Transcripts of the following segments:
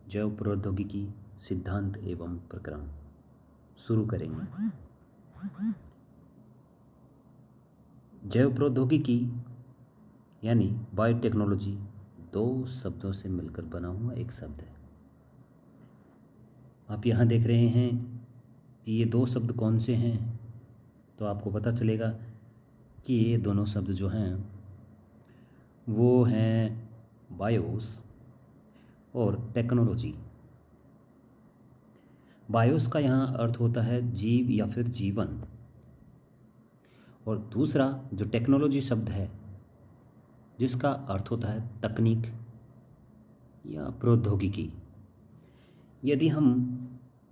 जैव प्रौद्योगिकी सिद्धांत एवं प्रक्रम शुरू करेंगे। जैव प्रौद्योगिकी यानी बायोटेक्नोलॉजी दो शब्दों से मिलकर बना हुआ एक शब्द है। आप यहाँ देख रहे हैं कि ये दो शब्द कौन से हैं, तो आपको पता चलेगा कि ये दोनों शब्द जो हैं वो हैं बायोस और टेक्नोलॉजी। बायोस का यहाँ अर्थ होता है जीव या फिर जीवन, और दूसरा जो टेक्नोलॉजी शब्द है जिसका अर्थ होता है तकनीक या प्रौद्योगिकी। यदि हम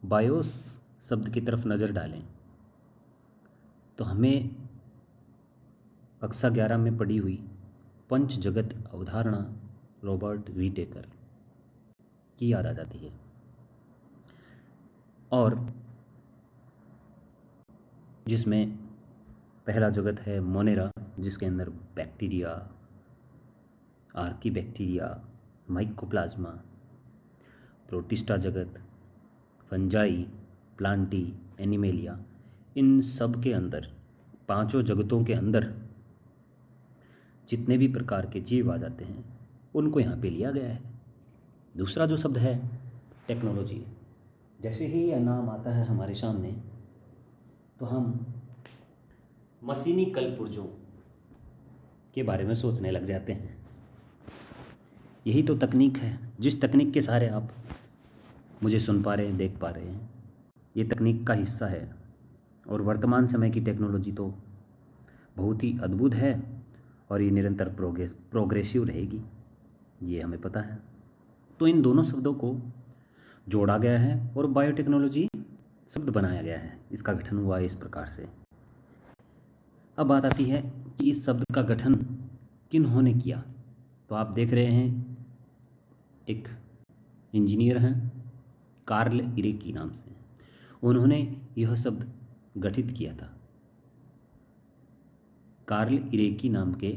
बायोस शब्द की तरफ नज़र डालें तो हमें कक्षा 11 में पढ़ी हुई पंच जगत अवधारणा रॉबर्ट व्हिटेकर की याद आ जाती है। और जिसमें पहला जगत है मोनेरा, जिसके अंदर बैक्टीरिया, आर्कीबैक्टीरिया, माइकोप्लाज्मा, प्रोटिस्टा जगत, फंजाई, प्लांटी, एनिमेलिया, इन सब के अंदर पांचों जगतों के अंदर जितने भी प्रकार के जीव आ जाते हैं उनको यहाँ पे लिया गया है। दूसरा जो शब्द है टेक्नोलॉजी। जैसे ही यह नाम आता है हमारे सामने तो हम मशीनी कलपुर्जों के बारे में सोचने लग जाते हैं। यही तो तकनीक है, जिस तकनीक के सहारे आप मुझे सुन पा रहे हैं, देख पा रहे हैं, ये तकनीक का हिस्सा है। और वर्तमान समय की टेक्नोलॉजी तो बहुत ही अद्भुत है और ये निरंतर प्रोग्रेसिव रहेगी, ये हमें पता है। तो इन दोनों शब्दों को जोड़ा गया है और बायोटेक्नोलॉजी शब्द बनाया गया है। इसका गठन हुआ इस प्रकार से। अब बात आती है कि इस शब्द का गठन किन्होंने किया। तो आप देख रहे हैं एक इंजीनियर हैं कार्ल इरेकी नाम से, उन्होंने यह शब्द गठित किया था। कार्ल इरेकी नाम के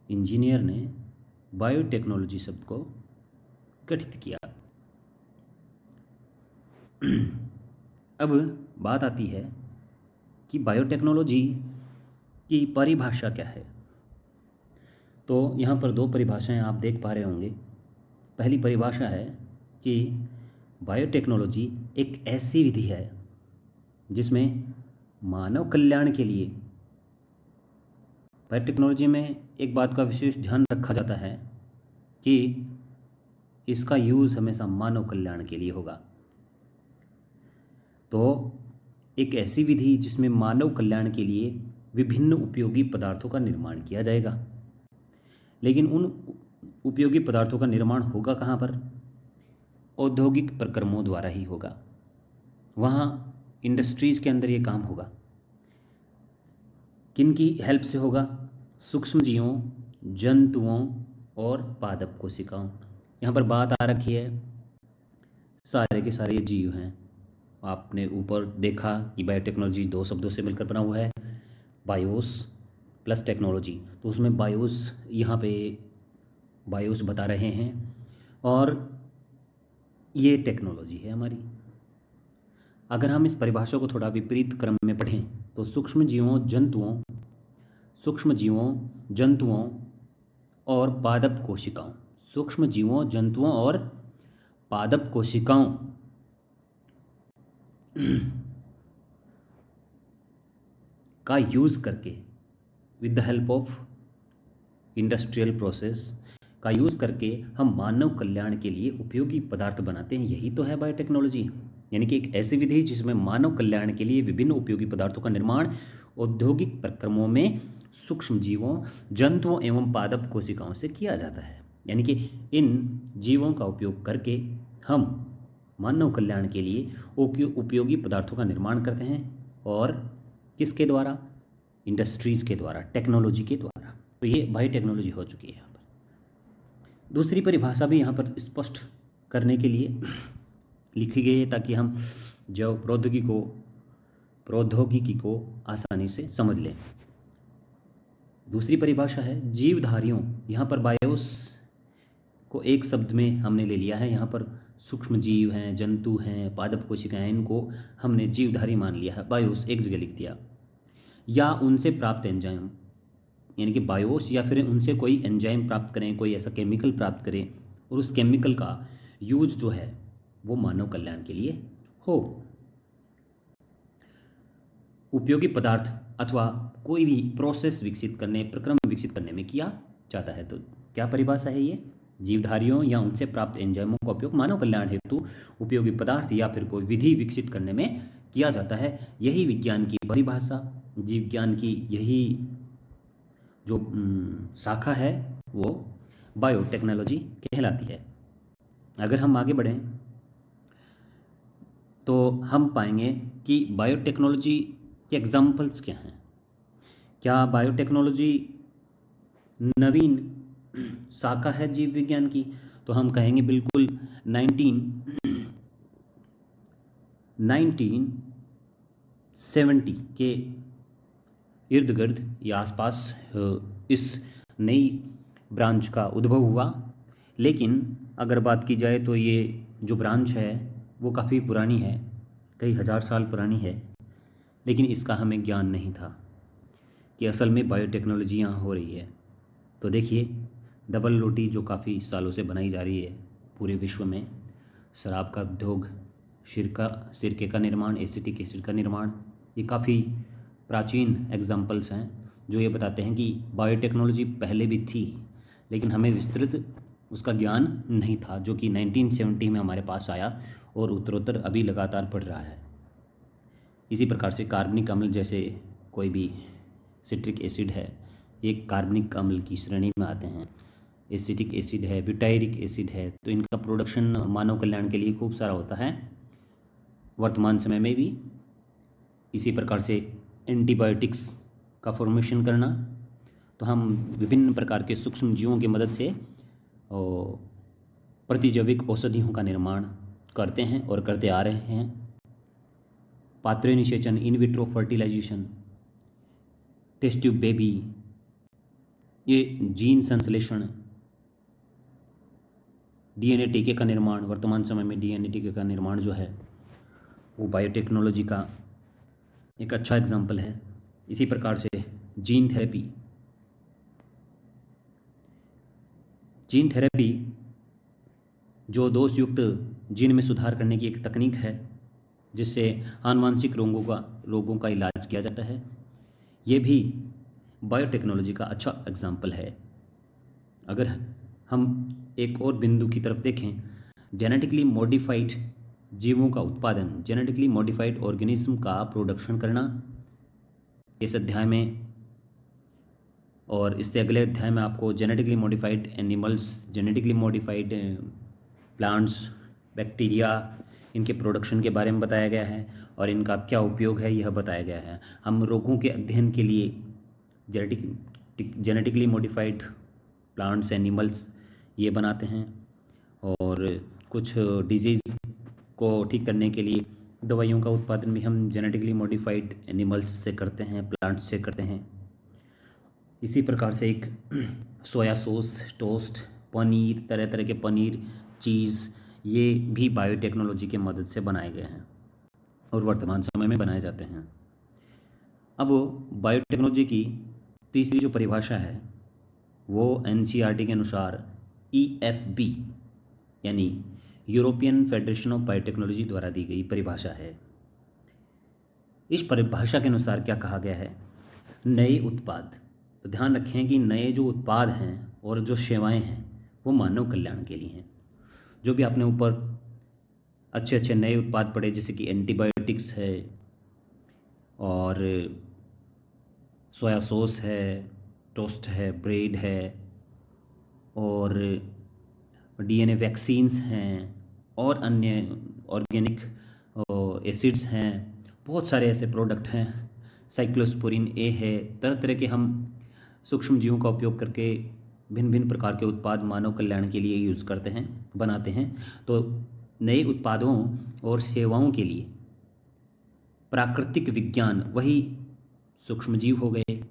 इंजीनियर ने बायोटेक्नोलॉजी शब्द को गठित किया। अब बात आती है कि बायोटेक्नोलॉजी की परिभाषा क्या है। तो यहाँ पर दो परिभाषाएं आप देख पा रहे होंगे। पहली परिभाषा है कि बायोटेक्नोलॉजी एक ऐसी विधि है जिसमें मानव कल्याण के लिए, बायोटेक्नोलॉजी में एक बात का विशेष ध्यान रखा जाता है कि इसका यूज़ हमेशा मानव कल्याण के लिए होगा। तो एक ऐसी विधि जिसमें मानव कल्याण के लिए विभिन्न उपयोगी पदार्थों का निर्माण किया जाएगा। लेकिन उन उपयोगी पदार्थों का निर्माण होगा कहाँ पर? औद्योगिक प्रक्रमों द्वारा ही होगा। वहाँ इंडस्ट्रीज़ के अंदर ये काम होगा। किन की हेल्प से होगा? सूक्ष्म जीवों, जंतुओं और पादप कोशिकाओं। यहाँ पर बात आ रखी है सारे के सारे ये जीव हैं। आपने ऊपर देखा कि बायोटेक्नोलॉजी दो शब्दों से मिलकर बना हुआ है, बायोस प्लस टेक्नोलॉजी। तो उसमें बायोस, यहाँ पे बायोस बता रहे हैं और ये टेक्नोलॉजी है हमारी। अगर हम इस परिभाषा को थोड़ा विपरीत क्रम में पढ़ें तो सूक्ष्म जीवों, जंतुओं और पादप कोशिकाओं, सूक्ष्म जीवों, जंतुओं और पादप कोशिकाओं का यूज़ करके, with the help of industrial process का यूज़ करके हम मानव कल्याण के लिए उपयोगी पदार्थ बनाते हैं। यही तो है बायोटेक्नोलॉजी। यानी कि एक ऐसी विधि जिसमें मानव कल्याण के लिए विभिन्न उपयोगी पदार्थों का निर्माण औद्योगिक प्रक्रमों में सूक्ष्म जीवों, जंतुओं एवं पादप कोशिकाओं से किया जाता है। यानी कि इन जीवों का उपयोग करके हम मानव कल्याण के लिए उपयोगी पदार्थों का निर्माण करते हैं। और किसके द्वारा? इंडस्ट्रीज़ के द्वारा, टेक्नोलॉजी के द्वारा। तो ये बायोटेक्नोलॉजी हो चुकी है यहाँ पर। दूसरी परिभाषा भी यहाँ पर स्पष्ट करने के लिए लिखी गई है ताकि हम जैव प्रौद्योगिकी को आसानी से समझ लें। दूसरी परिभाषा है जीवधारियों। यहाँ पर बायोस को एक शब्द में हमने ले लिया है। यहाँ पर सूक्ष्म जीव हैं, जंतु हैं, पादप कोशिकाएं, इनको हमने जीवधारी मान लिया है। बायोस एक जगह लिख दिया। या उनसे प्राप्त एंजाइम, यानी कि बायोस या फिर उनसे कोई एंजाइम प्राप्त करें, कोई ऐसा केमिकल प्राप्त करें और उस केमिकल का यूज जो है वो मानव कल्याण के लिए हो। उपयोगी पदार्थ अथवा कोई भी प्रोसेस विकसित करने, प्रक्रम विकसित करने में किया जाता है। तो क्या परिभाषा है ये? जीवधारियों या उनसे प्राप्त एंजाइमों का उपयोग मानव कल्याण हेतु उपयोगी पदार्थ या फिर कोई विधि विकसित करने में किया जाता है। यही विज्ञान की परिभाषा, जीव विज्ञान की यही जो शाखा है वो बायोटेक्नोलॉजी कहलाती है। अगर हम आगे बढ़ें तो हम पाएंगे कि बायोटेक्नोलॉजी के एग्जाम्पल्स क्या हैं। क्या बायोटेक्नोलॉजी नवीन शाखा है जीव विज्ञान की? तो हम कहेंगे बिल्कुल 1970 के इर्द गिर्द या आसपास इस नई ब्रांच का उद्भव हुआ। लेकिन अगर बात की जाए तो ये जो ब्रांच है वो काफ़ी पुरानी है, कई हज़ार साल पुरानी है, लेकिन इसका हमें ज्ञान नहीं था कि असल में बायोटेक्नोलॉजी यहाँ हो रही है। तो देखिए, डबल रोटी जो काफ़ी सालों से बनाई जा रही है पूरे विश्व में, शराब का उद्योग, सिरके का निर्माण, एसिटिक एसिड का निर्माण, ये काफ़ी प्राचीन एग्जाम्पल्स हैं जो ये बताते हैं कि बायोटेक्नोलॉजी पहले भी थी, लेकिन हमें विस्तृत उसका ज्ञान नहीं था, जो कि 1970 में हमारे पास आया और उत्तरोत्तर अभी लगातार बढ़ रहा है। इसी प्रकार से कार्बनिक अम्ल जैसे कोई भी सिट्रिक एसिड है, ये कार्बनिक अम्ल की श्रेणी में आते हैं। एसिटिक एसिड है, ब्यूटायरिक एसिड है, तो इनका प्रोडक्शन मानव कल्याण के लिए खूब सारा होता है वर्तमान समय में भी। इसी प्रकार से एंटीबायोटिक्स का फॉर्मेशन करना, तो हम विभिन्न प्रकार के सूक्ष्म जीवों की मदद से प्रतिजैविक औषधियों का निर्माण करते हैं और करते आ रहे हैं। पात्र निषेचन, in vitro fertilisation, test tube baby, ये जीन संश्लेषण, डीएनए टीके का निर्माण, वर्तमान समय में डीएनए टीके का निर्माण जो है वो बायोटेक्नोलॉजी का एक अच्छा एग्जाम्पल है। इसी प्रकार से जीन थेरेपी जो दोषयुक्त जीन में सुधार करने की एक तकनीक है जिससे आनुवांशिक रोगों का इलाज किया जाता है, ये भी बायोटेक्नोलॉजी का अच्छा एग्जाम्पल है। अगर हम एक और बिंदु की तरफ देखें, जेनेटिकली मॉडिफाइड जीवों का उत्पादन, जेनेटिकली मॉडिफाइड ऑर्गेनिज्म का प्रोडक्शन करना, इस अध्याय में और इससे अगले अध्याय में आपको genetically modified animals, genetically modified plants, bacteria, इनके प्रोडक्शन के बारे में बताया गया है और इनका क्या उपयोग है यह बताया गया है। हम रोगों के अध्ययन के लिए जेनेटिकली मॉडिफाइड प्लांट्स, एनिमल्स ये बनाते हैं और कुछ डिजीज़ को ठीक करने के लिए दवाइयों का उत्पादन भी हम जेनेटिकली मॉडिफाइड एनिमल्स से करते हैं, प्लांट्स से करते हैं। इसी प्रकार से एक सोया सॉस, टोस्ट, पनीर, तरह तरह के पनीर, चीज़, ये भी बायोटेक्नोलॉजी की मदद से बनाए गए हैं और वर्तमान समय में बनाए जाते हैं। अब बायोटेक्नोलॉजी की तीसरी जो परिभाषा है वो एनसीईआरटी के अनुसार EFB यानी यूरोपियन फेडरेशन ऑफ बायोटेक्नोलॉजी द्वारा दी गई परिभाषा है। इस परिभाषा के अनुसार क्या कहा गया है? नए उत्पाद, तो ध्यान रखें कि नए जो उत्पाद हैं और जो सेवाएं हैं वो मानव कल्याण के लिए हैं। जो भी आपने ऊपर अच्छे अच्छे नए उत्पाद पढ़े, जैसे कि एंटीबायोटिक्स है और सोया सॉस है, टोस्ट है, ब्रेड है और डीएनए वैक्सीन्स हैं और अन्य ऑर्गेनिक एसिड्स हैं, बहुत सारे ऐसे प्रोडक्ट हैं, साइक्लोस्पोरिन ए है, तरह तरह के हम सूक्ष्म जीवों का उपयोग करके भिन्न भिन्न प्रकार के उत्पाद मानव कल्याण के लिए यूज़ करते हैं, बनाते हैं। तो नए उत्पादों और सेवाओं के लिए प्राकृतिक विज्ञान, वही सूक्ष्म जीव हो गए,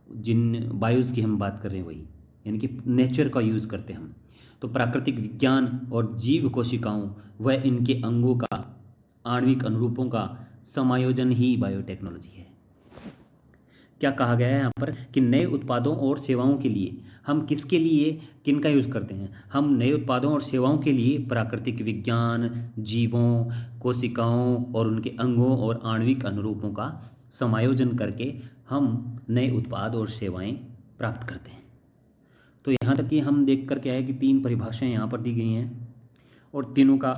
जिन बायोज़ की हम बात कर रहे हैं वही, यानी कि नेचर का यूज़ करते हैं हम। तो प्राकृतिक विज्ञान और जीव कोशिकाओं व इनके अंगों का आणविक अनुरूपों का समायोजन ही बायोटेक्नोलॉजी है। क्या कहा गया है यहाँ पर कि नए उत्पादों और सेवाओं के लिए हम किसके लिए किन का यूज़ करते हैं? हम नए उत्पादों और सेवाओं के लिए प्राकृतिक विज्ञान, जीवों, कोशिकाओं और उनके अंगों और आणविक अनुरूपों का समायोजन करके हम नए उत्पाद और सेवाएं प्राप्त करते हैं। तो यहाँ तक कि हम देख कर क्या है कि 3 परिभाषाएं यहाँ पर दी गई हैं और तीनों का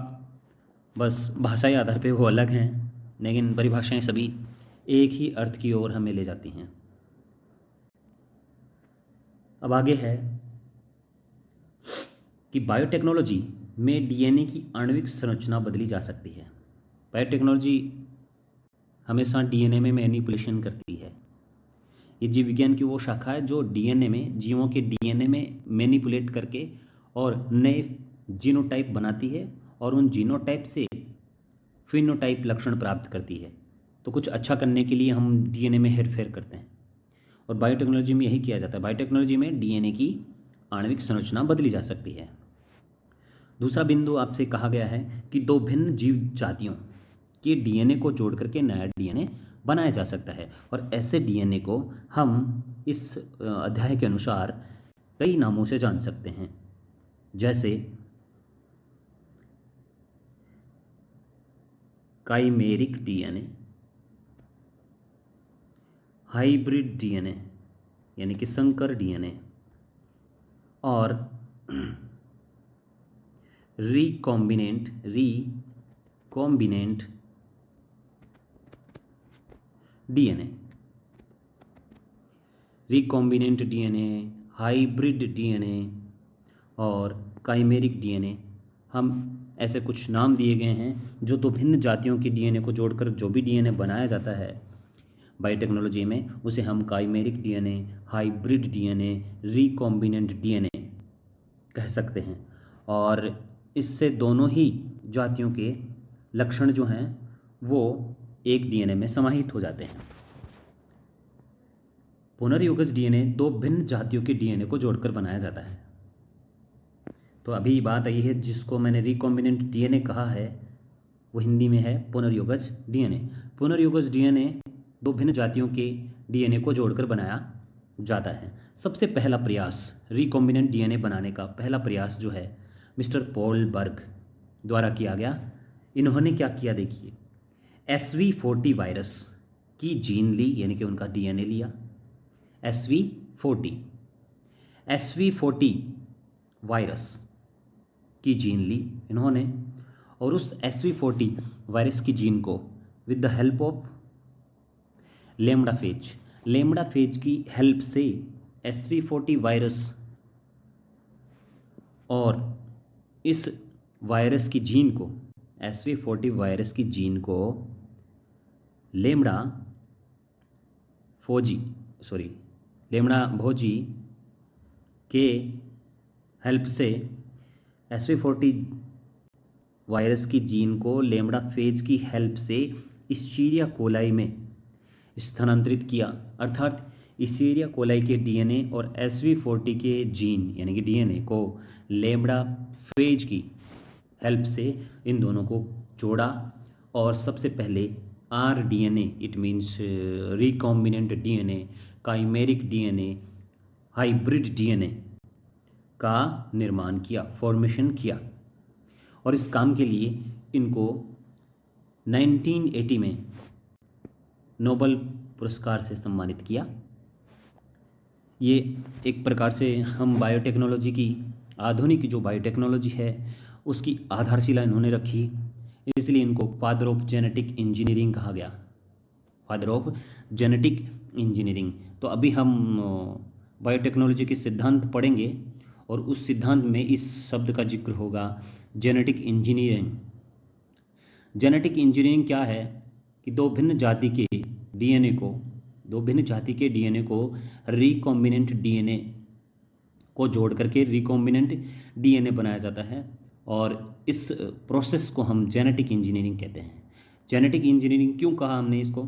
बस भाषाई आधार पे वो अलग हैं, लेकिन परिभाषाएं सभी एक ही अर्थ की ओर हमें ले जाती हैं। अब आगे है कि बायोटेक्नोलॉजी में डीएनए की आणविक संरचना बदली जा सकती है। बायोटेक्नोलॉजी हमेशा डीएनए में मैनिपुलेशन करती है। ये जीव विज्ञान की वो शाखा है जो डीएनए में, जीवों के डीएनए में मैनिपुलेट करके और नए जीनोटाइप बनाती है और उन जीनोटाइप से फिनोटाइप लक्षण प्राप्त करती है। तो कुछ अच्छा करने के लिए हम डीएनए में हेरफेर करते हैं और बायोटेक्नोलॉजी में यही किया जाता है। बायोटेक्नोलॉजी में डीएनए की आणविक संरचना बदली जा सकती है। दूसरा बिंदु आपसे कहा गया है कि 2 भिन्न जीव जातियों के डीएनए को जोड़ करके नया डीएनए बनाया जा सकता है और ऐसे डीएनए को हम इस अध्याय के अनुसार कई नामों से जान सकते हैं, जैसे काइमेरिक डीएनए, हाइब्रिड डीएनए यानी कि संकर डीएनए और recombinant DNA. Recombinant DNA, hybrid DNA और काइमेरिक डीएनए, हम ऐसे कुछ नाम दिए गए हैं जो 2 भिन्न जातियों के डीएनए को जोड़कर जो भी डीएनए बनाया जाता है बायोटेक्नोलॉजी में, उसे हम chimeric DNA, hybrid DNA, recombinant DNA कह सकते हैं। और इससे दोनों ही जातियों के लक्षण जो हैं वो एक डीएनए में समाहित हो जाते हैं। पुनर्योगज डीएनए 2 भिन्न जातियों के डीएनए को जोड़कर बनाया जाता है। तो अभी बात आई है जिसको मैंने रिकॉम्बिनेंट डीएनए कहा है, वो हिंदी में है पुनर्योगज डीएनए। पुनर्योगज डीएनए 2 भिन्न जातियों के डीएनए को जोड़कर बनाया जाता है। सबसे पहला प्रयास रिकॉम्बिनेंट डीएनए बनाने का पहला प्रयास जो है मिस्टर पॉल बर्ग द्वारा किया गया। इन्होंने क्या किया देखिए, SV40 वायरस की जीन ली, यानी कि उनका डीएनए लिया। SV40 वायरस की जीन ली इन्होंने और उस SV40 वायरस की जीन को with the help of lambda phase की हेल्प से SV40 वायरस और इस वायरस की जीन को, SV40 वायरस की जीन को लेमड़ा भोजी के हेल्प से SV40 वायरस की जीन को लेमड़ा फेज की हेल्प से इस्चीरिया कोलाई में स्थानांतरित किया। अर्थात इस्चीरिया कोलाई के डीएनए और SV40 के जीन यानी कि डीएनए को लेमड़ा फेज की हेल्प से इन दोनों को जोड़ा और सबसे पहले RDNA, it means recombinant DNA, chimeric DNA, hybrid DNA का निर्माण किया, फॉर्मेशन किया। और इस काम के लिए इनको 1980 में नोबेल पुरस्कार से सम्मानित किया। ये एक प्रकार से हम बायोटेक्नोलॉजी की, आधुनिक जो बायोटेक्नोलॉजी है उसकी आधारशिला इन्होंने रखी, इसलिए इनको फादर ऑफ जेनेटिक इंजीनियरिंग कहा गया। Father of genetic engineering. तो अभी हम बायोटेक्नोलॉजी के सिद्धांत पढ़ेंगे और उस सिद्धांत में इस शब्द का जिक्र होगा, जेनेटिक इंजीनियरिंग। जेनेटिक इंजीनियरिंग क्या है कि 2 भिन्न जाति के डीएनए को रिकॉम्बिनेंट डीएनए को जोड़ करके रिकॉम्बिनेंट डीएनए बनाया जाता है और इस प्रोसेस को हम जेनेटिक इंजीनियरिंग कहते हैं। जेनेटिक इंजीनियरिंग क्यों कहा हमने इसको?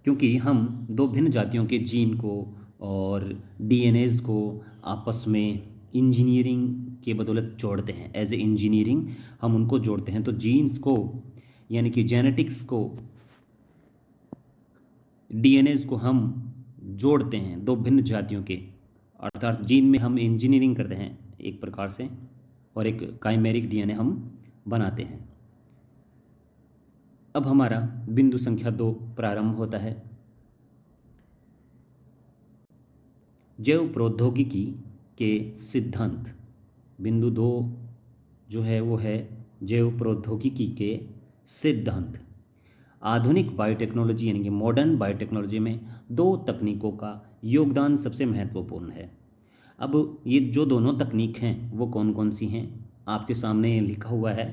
क्योंकि हम 2 भिन्न जातियों के जीन को और डीएनएज को आपस में इंजीनियरिंग के बदौलत जोड़ते हैं, एज ए इंजीनियरिंग हम उनको जोड़ते हैं। तो जीन्स को यानी कि जेनेटिक्स को, डीएनएज को हम जोड़ते हैं दो भिन्न जातियों के, अर्थात जीन में हम इंजीनियरिंग करते हैं एक प्रकार से, और एक काइमेरिक डीएनए हम बनाते हैं। अब हमारा बिंदु संख्या 2 प्रारंभ होता है। जैव प्रौद्योगिकी के सिद्धांत। बिंदु 2 जो है वो है जैव प्रौद्योगिकी के सिद्धांत। आधुनिक बायोटेक्नोलॉजी यानी कि मॉडर्न बायोटेक्नोलॉजी में 2 तकनीकों का योगदान सबसे महत्वपूर्ण है। अब ये जो दोनों तकनीक हैं वो कौन कौन सी हैं, आपके सामने लिखा हुआ है।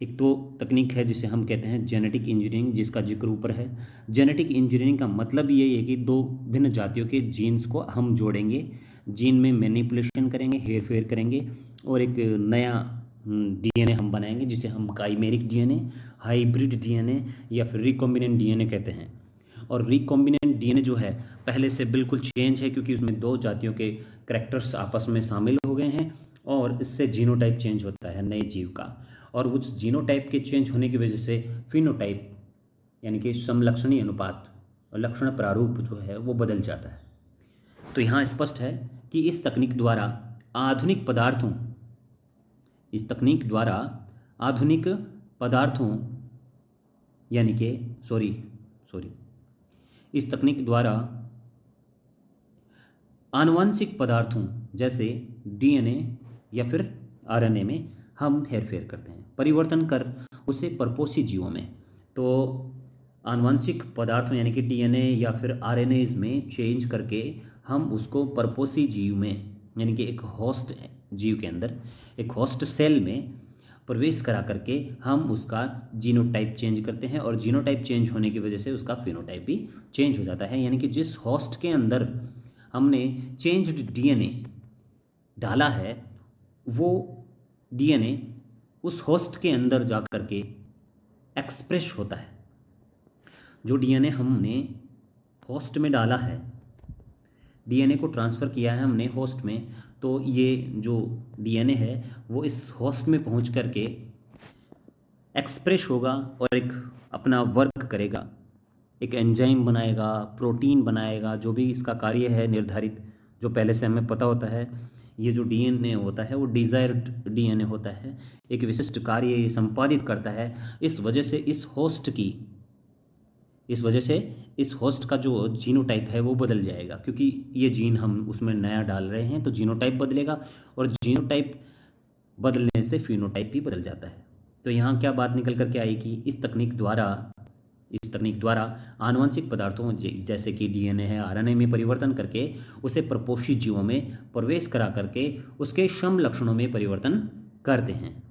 एक तो तकनीक है जिसे हम कहते हैं जेनेटिक इंजीनियरिंग, जिसका जिक्र ऊपर है। जेनेटिक इंजीनियरिंग का मतलब ये है कि 2 भिन्न जातियों के जीन्स को हम जोड़ेंगे, जीन में मैनिपुलेशन करेंगे, हेर फेर करेंगे, और एक नया डीएनए हम बनाएंगे जिसे हम काइमेरिक डीएनए, हाइब्रिड डीएनए या फिर रिकॉम्बिनेंट डीएनए कहते हैं। और रिकॉम्बिनेंट डीएनए जो है पहले से बिल्कुल चेंज है, क्योंकि उसमें 2 जातियों के करैक्टर्स आपस में शामिल हो गए हैं, और इससे जीनोटाइप चेंज होता है नए जीव का, और उस जीनोटाइप के चेंज होने की वजह से फिनोटाइप यानी कि समलक्षणी अनुपात और लक्षण प्रारूप जो है वो बदल जाता है। तो यहाँ स्पष्ट है कि इस तकनीक द्वारा आधुनिक पदार्थों यानी कि इस तकनीक द्वारा आनुवंशिक पदार्थों जैसे डीएनए या फिर आरएनए में हम हेरफेर करते हैं, परिवर्तन कर उसे परपोषी जीवों में। तो आनुवंशिक पदार्थों यानी कि डीएनए या फिर आरएनएज में चेंज करके हम उसको परपोषी जीव में यानी कि एक होस्ट जीव के अंदर, एक होस्ट सेल में प्रवेश करा करके हम उसका जीनोटाइप चेंज करते हैं, और जीनोटाइप चेंज होने की वजह से उसका फिनोटाइप भी चेंज हो जाता है। यानी कि जिस होस्ट के अंदर हमने चेंज्ड डीएनए डाला है वो डीएनए उस होस्ट के अंदर जा कर के एक्सप्रेस होता है। जो डीएनए हमने होस्ट में डाला है, डीएनए को ट्रांसफ़र किया है हमने होस्ट में, तो ये जो डीएनए है वो इस होस्ट में पहुंच कर के एक्सप्रेस होगा और एक अपना वर्क करेगा, एक एंजाइम बनाएगा, प्रोटीन बनाएगा, जो भी इसका कार्य है निर्धारित, जो पहले से हमें पता होता है। ये जो डीएनए होता है वो डिज़ायर्ड डीएनए होता है, एक विशिष्ट कार्य ये संपादित करता है। इस वजह से इस होस्ट का जो जीनोटाइप है वो बदल जाएगा, क्योंकि ये जीन हम उसमें नया डाल रहे हैं, तो जीनोटाइप बदलेगा, और जीनोटाइप बदलने से फिनोटाइप भी बदल जाता है। तो यहाँ क्या बात निकल कर के आई कि इस तकनीक द्वारा आनुवंशिक पदार्थों जैसे कि डीएनए है, आरएनए में परिवर्तन करके उसे परपोषी जीवों में प्रवेश करा करके उसके सम लक्षणों में परिवर्तन करते हैं।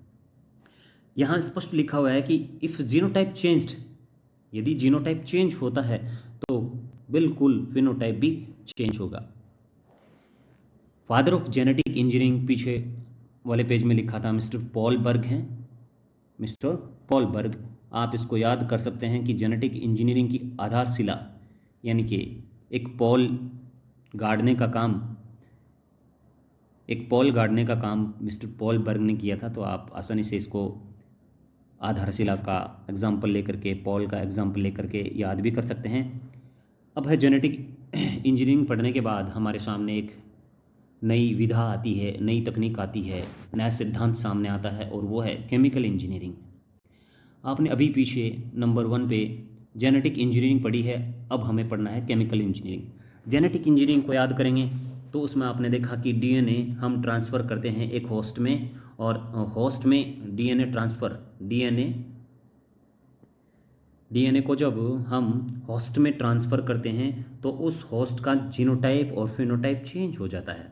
यहाँ स्पष्ट लिखा हुआ है कि इफ़ जीनोटाइप चेंज्ड, यदि जीनोटाइप चेंज होता है तो बिल्कुल फिनोटाइप भी चेंज होगा। फादर ऑफ जेनेटिक इंजीनियरिंग पीछे वाले पेज में लिखा था मिस्टर पॉल बर्ग हैं, मिस्टर पॉल बर्ग। आप इसको याद कर सकते हैं कि जेनेटिक इंजीनियरिंग की आधारशिला यानी कि एक पॉल गाड़ने का काम मिस्टर पॉल बर्ग ने किया था। तो आप आसानी से इसको आधारशिला का एग्जाम्पल लेकर के, पॉल का एग्जाम्पल लेकर के याद भी कर सकते हैं। अब है जेनेटिक इंजीनियरिंग पढ़ने के बाद हमारे सामने एक नई विधा आती है, नई तकनीक आती है, नया सिद्धांत सामने आता है, और वो है केमिकल इंजीनियरिंग। आपने अभी पीछे नंबर 1 पे जेनेटिक इंजीनियरिंग पढ़ी है, अब हमें पढ़ना है केमिकल इंजीनियरिंग। जेनेटिक इंजीनियरिंग को याद करेंगे तो उसमें आपने देखा कि डीएनए हम ट्रांसफ़र करते हैं एक होस्ट में, और होस्ट में डीएनए को जब हम होस्ट में ट्रांसफ़र करते हैं तो उस होस्ट का जीनोटाइप और फिनोटाइप चेंज हो जाता है,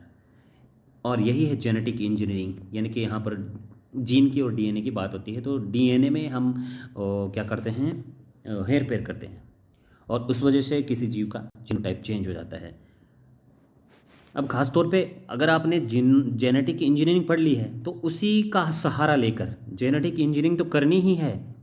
और यही है जेनेटिक इंजीनियरिंग। यानी कि यहाँ पर जीन की और डीएनए की बात होती है, तो डीएनए में हम क्या करते हैं, हेर फेर करते हैं, और उस वजह से किसी जीव का जीनोटाइप चेंज हो जाता है। अब ख़ास तौर पे अगर आपने जेनेटिक इंजीनियरिंग पढ़ ली है तो उसी का सहारा लेकर, जेनेटिक इंजीनियरिंग तो करनी ही है,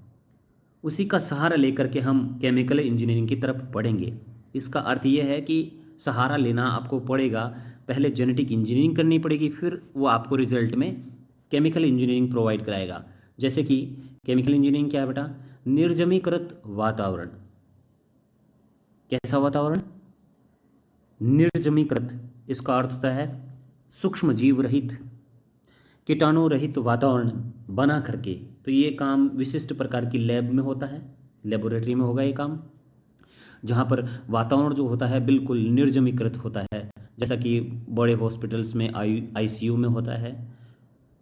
उसी का सहारा लेकर के हम केमिकल इंजीनियरिंग की तरफ बढ़ेंगे। इसका अर्थ ये है कि सहारा लेना आपको पड़ेगा पहले जेनेटिक इंजीनियरिंग करनी पड़ेगी, फिर वो आपको रिजल्ट में केमिकल इंजीनियरिंग प्रोवाइड कराएगा। जैसे कि केमिकल इंजीनियरिंग क्या है बेटा? निर्जमीकृत वातावरण। कैसा वातावरण? निर्जमीकृत। इसका अर्थ होता है सूक्ष्म जीव रहित, कीटाणु रहित वातावरण बना करके। तो ये काम विशिष्ट प्रकार की लैब में होता है, लेबोरेटरी में होगा ये काम, जहाँ पर वातावरण जो होता है बिल्कुल निर्जमीकृत होता है। जैसा कि बड़े हॉस्पिटल्स में आईसीयू में होता है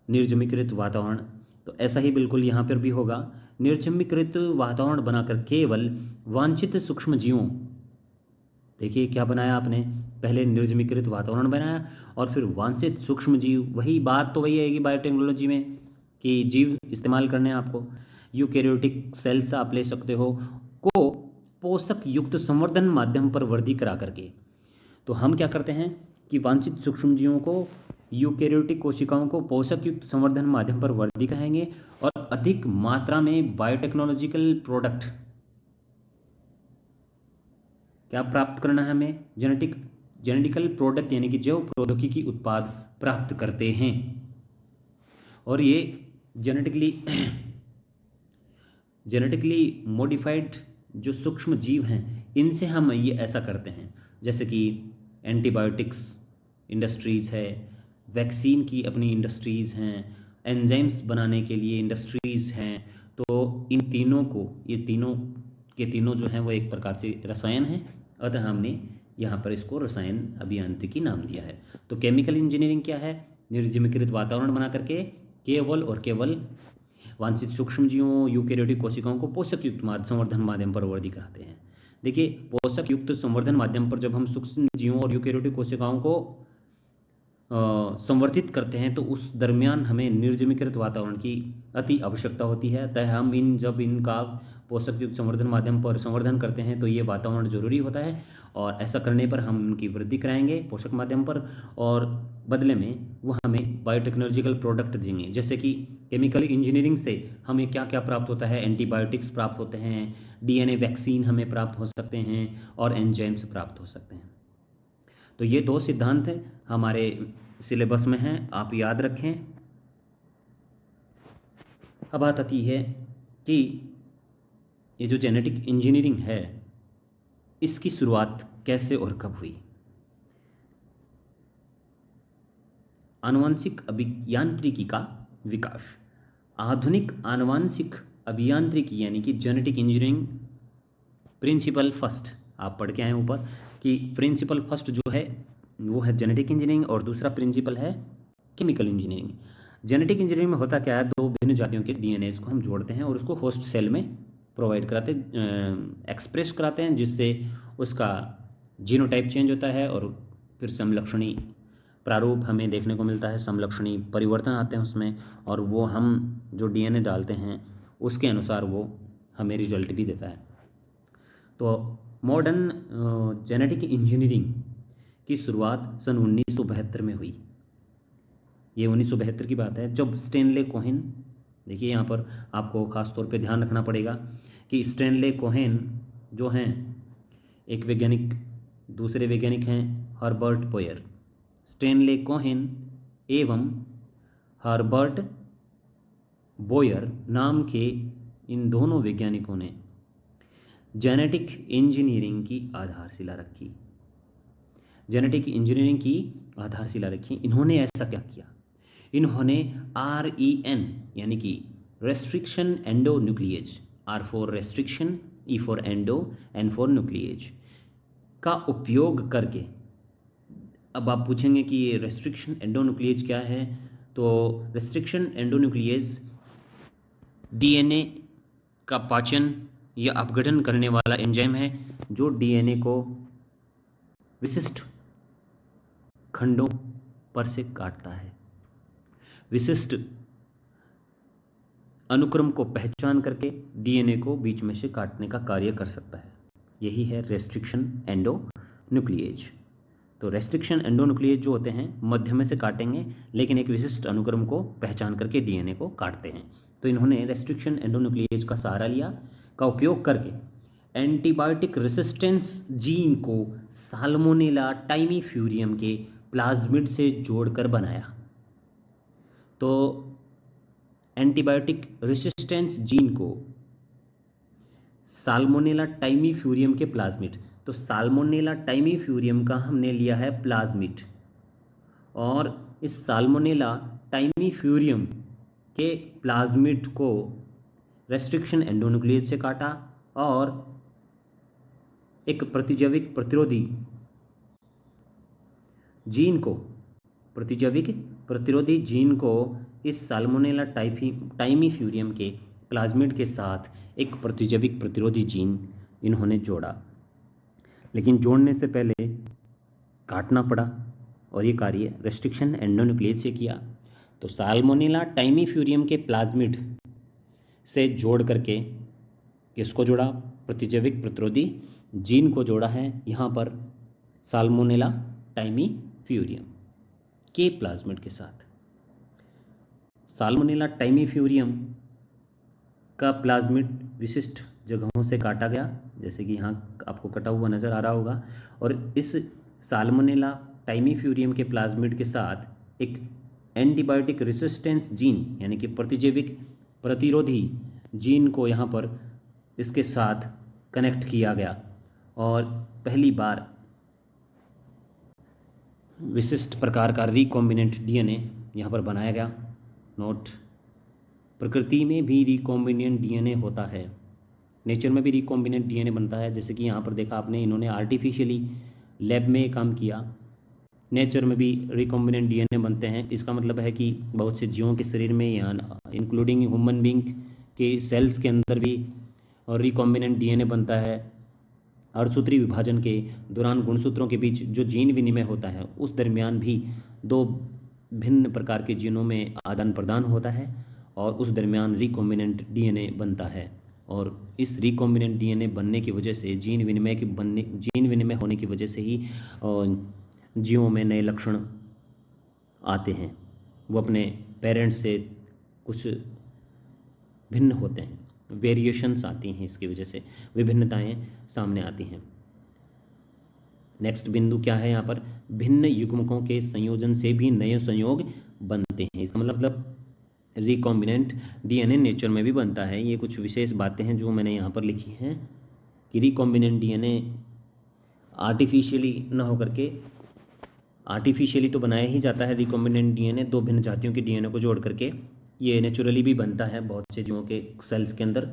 निर्जमीकृत वातावरण, तो ऐसा ही बिल्कुल यहाँ पर भी होगा। निर्जमीकृत वातावरण बनाकर केवल वांछित सूक्ष्म जीवों, देखिए क्या बनाया आपने, पहले निर्जमीकृत वातावरण बनाया और फिर वांछित सूक्ष्म जीव। वही बात तो वही आएगी बायोटेक्नोलॉजी में कि जीव इस्तेमाल करने हैं आपको। यूकैरियोटिक सेल्स आप ले सकते हो, को पोषक युक्त संवर्धन माध्यम पर वृद्धि करा करके। तो हम क्या करते हैं कि वांछित सूक्ष्म जीवों को, यूकैरियोटिक कोशिकाओं को पोषक युक्त संवर्धन माध्यम पर वृद्धि कराएंगे और अधिक मात्रा में बायोटेक्नोलॉजिकल प्रोडक्ट क्या प्राप्त करना है हमें? जेनेटिकल प्रोडक्ट यानी कि जैव प्रौद्योगिकी उत्पाद प्राप्त करते हैं। और ये जेनेटिकली मॉडिफाइड जो सूक्ष्म जीव हैं, इनसे हम ये ऐसा करते हैं। जैसे कि एंटीबायोटिक्स इंडस्ट्रीज़ है, वैक्सीन की अपनी इंडस्ट्रीज़ हैं, एंजाइम्स बनाने के लिए इंडस्ट्रीज़ हैं। तो इन तीनों को, ये तीनों के तीनों जो हैं वो एक प्रकार से रसायन हैं, अतः हमने यहाँ पर इसको रसायन अभियांत्रिकी नाम दिया है। तो केमिकल इंजीनियरिंग क्या है? निर्जमीकृत वातावरण बना करके केवल और केवल वांछित सूक्ष्म जीवों, यूकैरियोटिक कोशिकाओं को पोषक युक्त संवर्धन माध्यम पर वृद्धि कराते हैं। देखिए, पोषक युक्त संवर्धन माध्यम पर जब हम सूक्ष्म जीवों और यूकैरियोटिक कोशिकाओं को संवर्धित करते हैं तो उस दरमियान हमें निर्जमीकृत वातावरण की अति आवश्यकता होती है। अतः हम जब इनका पोषक युक्त संवर्धन माध्यम पर संवर्धन करते हैं तो ये वातावरण जरूरी होता है, और ऐसा करने पर हम उनकी वृद्धि कराएंगे पोषक माध्यम पर, और बदले में वो हमें बायोटेक्नोलॉजिकल प्रोडक्ट देंगे। जैसे कि केमिकल इंजीनियरिंग से हमें क्या क्या प्राप्त होता है? एंटीबायोटिक्स प्राप्त होते हैं, डीएनए वैक्सीन हमें प्राप्त हो सकते हैं, और एंजाइम्स प्राप्त हो सकते हैं। तो ये दो सिद्धांत हमारे सिलेबस में हैं, आप याद रखें। अब बात आती है कि ये जो जेनेटिक इंजीनियरिंग है, इसकी शुरुआत कैसे और कब हुई? आनुवंशिक अभियांत्रिकी का विकास। आधुनिक आनुवंशिक अभियांत्रिकी यानी कि जेनेटिक इंजीनियरिंग प्रिंसिपल फर्स्ट, आप पढ़ के आए ऊपर कि प्रिंसिपल फर्स्ट जो है वो है जेनेटिक इंजीनियरिंग, और दूसरा प्रिंसिपल है केमिकल इंजीनियरिंग। जेनेटिक इंजीनियरिंग में होता क्या है? दो भिन्न जातियों के डीएनए को हम जोड़ते हैं और उसको होस्ट सेल में प्रोवाइड कराते, एक्सप्रेस कराते हैं, जिससे उसका जीनोटाइप चेंज होता है और फिर समलक्षणी प्रारूप हमें देखने को मिलता है, समलक्षणी परिवर्तन आते हैं उसमें, और वो हम जो डीएनए डालते हैं उसके अनुसार वो हमें रिजल्ट भी देता है। तो मॉडर्न जेनेटिक इंजीनियरिंग की शुरुआत सन 1972 में हुई। ये 1972 की बात है, जब स्टैनले कोहेन, देखिए यहाँ पर आपको ख़ास तौर पे ध्यान रखना पड़ेगा कि स्टैनले कोहेन जो हैं एक वैज्ञानिक, दूसरे वैज्ञानिक हैं हर्बर्ट बोयर। स्टैनले कोहेन एवं हर्बर्ट बोयर नाम के इन दोनों वैज्ञानिकों ने जेनेटिक इंजीनियरिंग की आधारशिला रखी। जेनेटिक इंजीनियरिंग की आधारशिला रखी। इन्होंने ऐसा क्या किया? इन्होंने REN यानी कि restriction endonuclease, R for restriction, E for endo, N for nuclease का उपयोग करके, अब आप पूछेंगे कि ये रेस्ट्रिक्शन एंडोन्यूक्लिएज क्या है? तो रेस्ट्रिक्शन एंडोन्यूक्लिएज DNA का पाचन या अपघटन करने वाला एंजाइम है जो DNA को विशिष्ट खंडों पर से काटता है, विशिष्ट अनुक्रम को पहचान करके DNA को बीच में से काटने का कार्य कर सकता है। यही है रेस्ट्रिक्शन एंडोन्यूक्लिएज। तो रेस्ट्रिक्शन एंडोन्यूक्लिएज जो होते हैं मध्य में से काटेंगे, लेकिन एक विशिष्ट अनुक्रम को पहचान करके DNA को काटते हैं। तो इन्होंने रेस्ट्रिक्शन एंडोन्यूक्लिएज का सहारा लिया, का उपयोग करके एंटीबायोटिक रेसिस्टेंस जीन को साल्मोनेला टाइमीफ्यूरियम के प्लाज्मिड से जोड़कर बनाया। तो एंटीबायोटिक रेसिस्टेंस जीन को साल्मोनेला टाइमीफ्यूरियम के प्लाज्मिड, तो साल्मोनेला टाइमीफ्यूरियम का हमने लिया है प्लाज्मिड, और इस साल्मोनेला टाइमीफ्यूरियम के प्लाज्मिड को रेस्ट्रिक्शन एंडोन्यूक्लियस से काटा और एक प्रतिजैविक प्रतिरोधी जीन को, प्रतिजैविक प्रतिरोधी जीन को इस साल्मोनेला टाइमीफ्यूरियम के प्लाज्मिड के साथ एक प्रतिजैविक प्रतिरोधी जीन इन्होंने जोड़ा। लेकिन जोड़ने से पहले काटना पड़ा और ये कार्य रेस्ट्रिक्शन एंडोन्यूक्लियस से किया। तो साल्मोनेला टाइमीफ्यूरियम के प्लाज्मिड से जोड़ करके किसको जोड़ा? प्रतिजैविक प्रतिरोधी जीन को जोड़ा है यहाँ पर साल्मोनेला टाइमीफ्यूरियम के प्लाज्मिड के साथ। साल्मोनेला टाइमीफ्यूरियम का प्लाज्मिड विशिष्ट जगहों से काटा गया, जैसे कि यहाँ आपको कटा हुआ नज़र आ रहा होगा, और इस साल्मोनेला टाइमीफ्यूरियम के प्लाज्मिड के साथ एक एंटीबायोटिक रेसिस्टेंस जीन यानी कि प्रतिजैविक प्रतिरोधी जीन को यहाँ पर इसके साथ कनेक्ट किया गया और पहली बार विशिष्ट प्रकार का रिकॉम्बिनेंट डीएनए यहाँ पर बनाया गया। नोट, प्रकृति में भी रिकॉम्बिनेंट डीएनए होता है, नेचर में भी रिकॉम्बिनेंट डीएनए बनता है। जैसे कि यहाँ पर देखा आपने, इन्होंने आर्टिफिशियली लैब में काम किया, नेचर में भी रिकॉम्बिनेंट डीएनए बनते हैं। इसका मतलब है कि बहुत से जीवों के शरीर में या इंक्लूडिंग ह्यूमन बींग के सेल्स के अंदर भी और रिकॉम्बिनेंट डीएनए बनता है। अर्धसूत्री विभाजन के दौरान गुणसूत्रों के बीच जो जीन विनिमय होता है उस दरमियान भी दो भिन्न प्रकार के जीनों में आदान प्रदान होता है और उस दरमियान रिकॉम्बिनेंट डीएनए बनता है। और इस रिकॉम्बिनेंट डीएनए बनने की वजह से जीन विनिमय होने की वजह से ही जीवों में नए लक्षण आते हैं, वो अपने पेरेंट्स से कुछ भिन्न होते हैं, वेरिएशंस आती हैं, इसकी वजह से विभिन्नताएं सामने आती हैं। नेक्स्ट बिंदु क्या है यहाँ पर? भिन्न युग्मकों के संयोजन से भी नए संयोग बनते हैं। इसका मतलब रिकॉम्बिनेंट डीएनए नेचर में भी बनता है। ये कुछ विशेष बातें हैं जो मैंने यहाँ पर लिखी हैं कि रिकॉम्बिनेंट डीएनए आर्टिफिशियली न होकर के, आर्टिफिशियली तो बनाया ही जाता है रिकॉम्बिनेंट डीएनए, दो भिन्न जातियों के डीएनए को जोड़ करके। ये नेचुरली भी बनता है बहुत से जीवों के सेल्स के अंदर।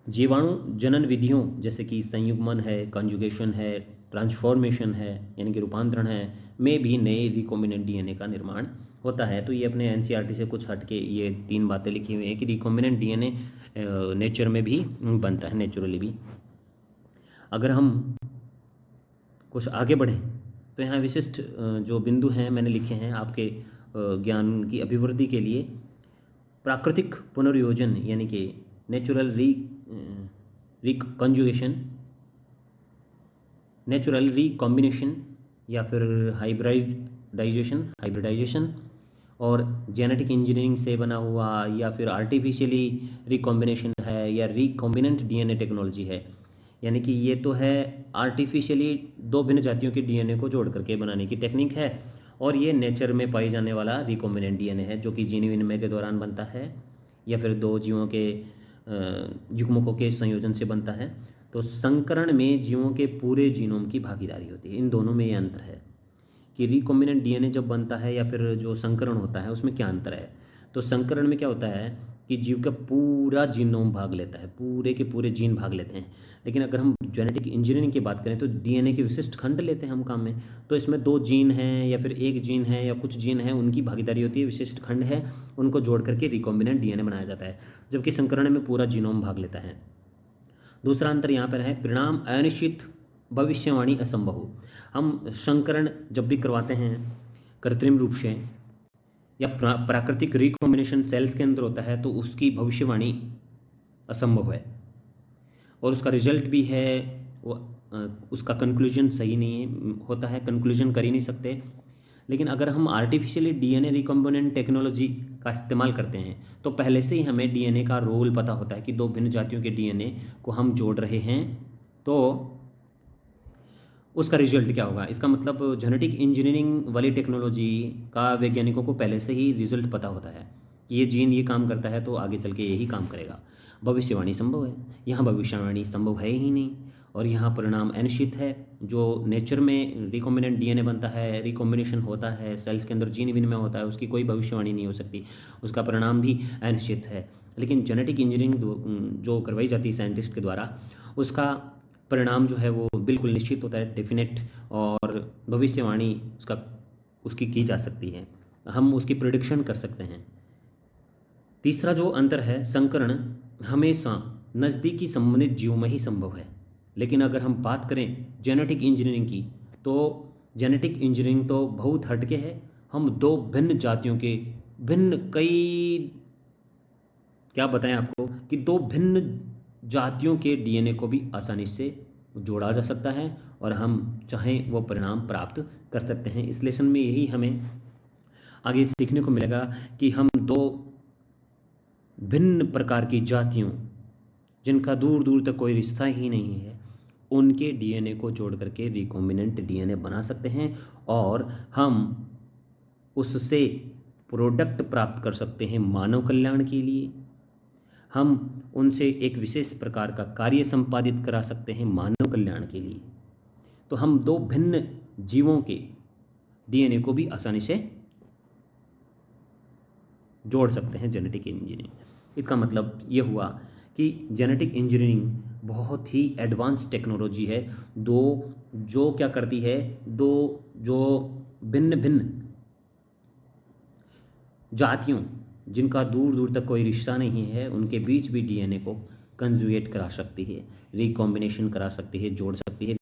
जीवाणु जनन विधियों जैसे कि संयुग्मन है, कंजुगेशन है, ट्रांसफॉर्मेशन है यानी कि रूपांतरण है, में भी नए रिकॉम्बिनेंट डीएनए का निर्माण होता है। तो ये अपने एनसीईआरटी से कुछ हटके ये 3 बातें लिखी हुई हैं कि रिकॉम्बिनेंट डीएनए नेचर में भी बनता है, नेचुरली भी। अगर हम कुछ आगे बढ़ें तो यहाँ विशिष्ट जो बिंदु हैं मैंने लिखे हैं आपके ज्ञान की अभिवृद्धि के लिए। प्राकृतिक पुनर्योजन यानी कि नेचुरल रिकॉन्जुगेशन, नेचुरल रिकॉम्बिनेशन या फिर हाइब्रिडाइजेशन और जेनेटिक इंजीनियरिंग से बना हुआ या फिर आर्टिफिशियली रिकॉम्बिनेशन है या रिकॉम्बिनेंट डीएनए टेक्नोलॉजी है। यानी कि ये तो है आर्टिफिशियली दो भिन्न जातियों के डीएनए को जोड़ करके बनाने की टेक्निक है, और ये नेचर में पाई जाने वाला रिकॉम्बिनेंट डीएनए है जो कि जीन विनिमय के दौरान बनता है या फिर दो जीवों के युग्मकों के संयोजन से बनता है। तो संकरण में जीवों के पूरे जीनोम की भागीदारी होती है। इन दोनों में ये अंतर है कि रिकॉम्बिनेंट डीएनए जब बनता है या फिर जो संकरण होता है उसमें क्या अंतर है। तो संकरण में क्या होता है कि जीव का पूरा जीनोम भाग लेता है, पूरे के पूरे जीन भाग लेते हैं। लेकिन अगर हम जेनेटिक इंजीनियरिंग की बात करें तो डीएनए के विशिष्ट खंड लेते हैं हम काम में। तो इसमें 2 जीन हैं या फिर 1 जीन है या कुछ जीन हैं, उनकी भागीदारी होती है, विशिष्ट खंड है, उनको जोड़ करके रिकॉम्बिनेंट डीएनए बनाया जाता है, जबकि संकरण में पूरा जीनोम भाग लेता है। दूसरा अंतर यहाँ पर है परिणाम अनिश्चित, भविष्यवाणी असंभव। हम संकरण जब भी करवाते हैं कृत्रिम रूप से या प्राकृतिक रिकॉम्बिनेशन सेल्स के अंदर होता है तो उसकी भविष्यवाणी असंभव है और उसका रिजल्ट भी है वो उसका कंक्लूजन सही नहीं होता है, कंक्लूजन कर ही नहीं सकते। लेकिन अगर हम आर्टिफिशियली डीएनए रिकॉम्बिनेंट टेक्नोलॉजी का इस्तेमाल करते हैं तो पहले से ही हमें डीएनए का रोल पता होता है कि 2 भिन्न जातियों के डीएनए को हम जोड़ रहे हैं, तो उसका रिजल्ट क्या होगा। इसका मतलब जेनेटिक इंजीनियरिंग वाली टेक्नोलॉजी का वैज्ञानिकों को पहले से ही रिजल्ट पता होता है कि ये जीन ये काम करता है तो आगे चल के यही काम करेगा। भविष्यवाणी संभव है, यहाँ भविष्यवाणी संभव है ही नहीं, और यहाँ परिणाम अनिश्चित है। जो नेचर में रिकॉम्बिनेंट डीएनए बनता है, रिकॉम्बिनेशन होता है, सेल्स के अंदर जीन विनिमय होता है, उसकी कोई भविष्यवाणी नहीं हो सकती, उसका परिणाम भी अनिश्चित है। लेकिन जेनेटिक इंजीनियरिंग जो करवाई जाती है साइंटिस्ट के द्वारा, उसका परिणाम जो है वो बिल्कुल निश्चित होता है, डेफिनेट, और भविष्यवाणी उसकी की जा सकती है, हम उसकी प्रिडिक्शन कर सकते हैं। तीसरा जो अंतर है, संकरण हमेशा नज़दीकी संबंधित जीवों में ही संभव है। लेकिन अगर हम बात करें जेनेटिक इंजीनियरिंग की, तो जेनेटिक इंजीनियरिंग तो बहुत हटके है। हम दो भिन्न जातियों के भिन्न कई क्या बताएं आपको कि दो भिन्न जातियों के डीएनए को भी आसानी से जोड़ा जा सकता है और हम चाहें वो परिणाम प्राप्त कर सकते हैं। इस लेसन में यही हमें आगे सीखने को मिलेगा कि हम दो भिन्न प्रकार की जातियों जिनका दूर दूर तक कोई रिश्ता ही नहीं है, उनके डीएनए को जोड़ करके रिकॉम्बिनेंट डीएनए बना सकते हैं और हम उससे प्रोडक्ट प्राप्त कर सकते हैं मानव कल्याण के लिए। हम उनसे एक विशेष प्रकार का कार्य संपादित करा सकते हैं मानव कल्याण के लिए। तो हम दो भिन्न जीवों के डीएनए को भी आसानी से जोड़ सकते हैं जेनेटिक इंजीनियरिंग। इसका मतलब ये हुआ कि जेनेटिक इंजीनियरिंग बहुत ही एडवांस टेक्नोलॉजी है। दो जो क्या करती है, दो जो भिन्न भिन्न जातियों जिनका दूर दूर तक कोई रिश्ता नहीं है, उनके बीच भी डीएनए को कंजुगेट करा सकती है, रिकॉम्बिनेशन करा सकती है, जोड़ सकती है।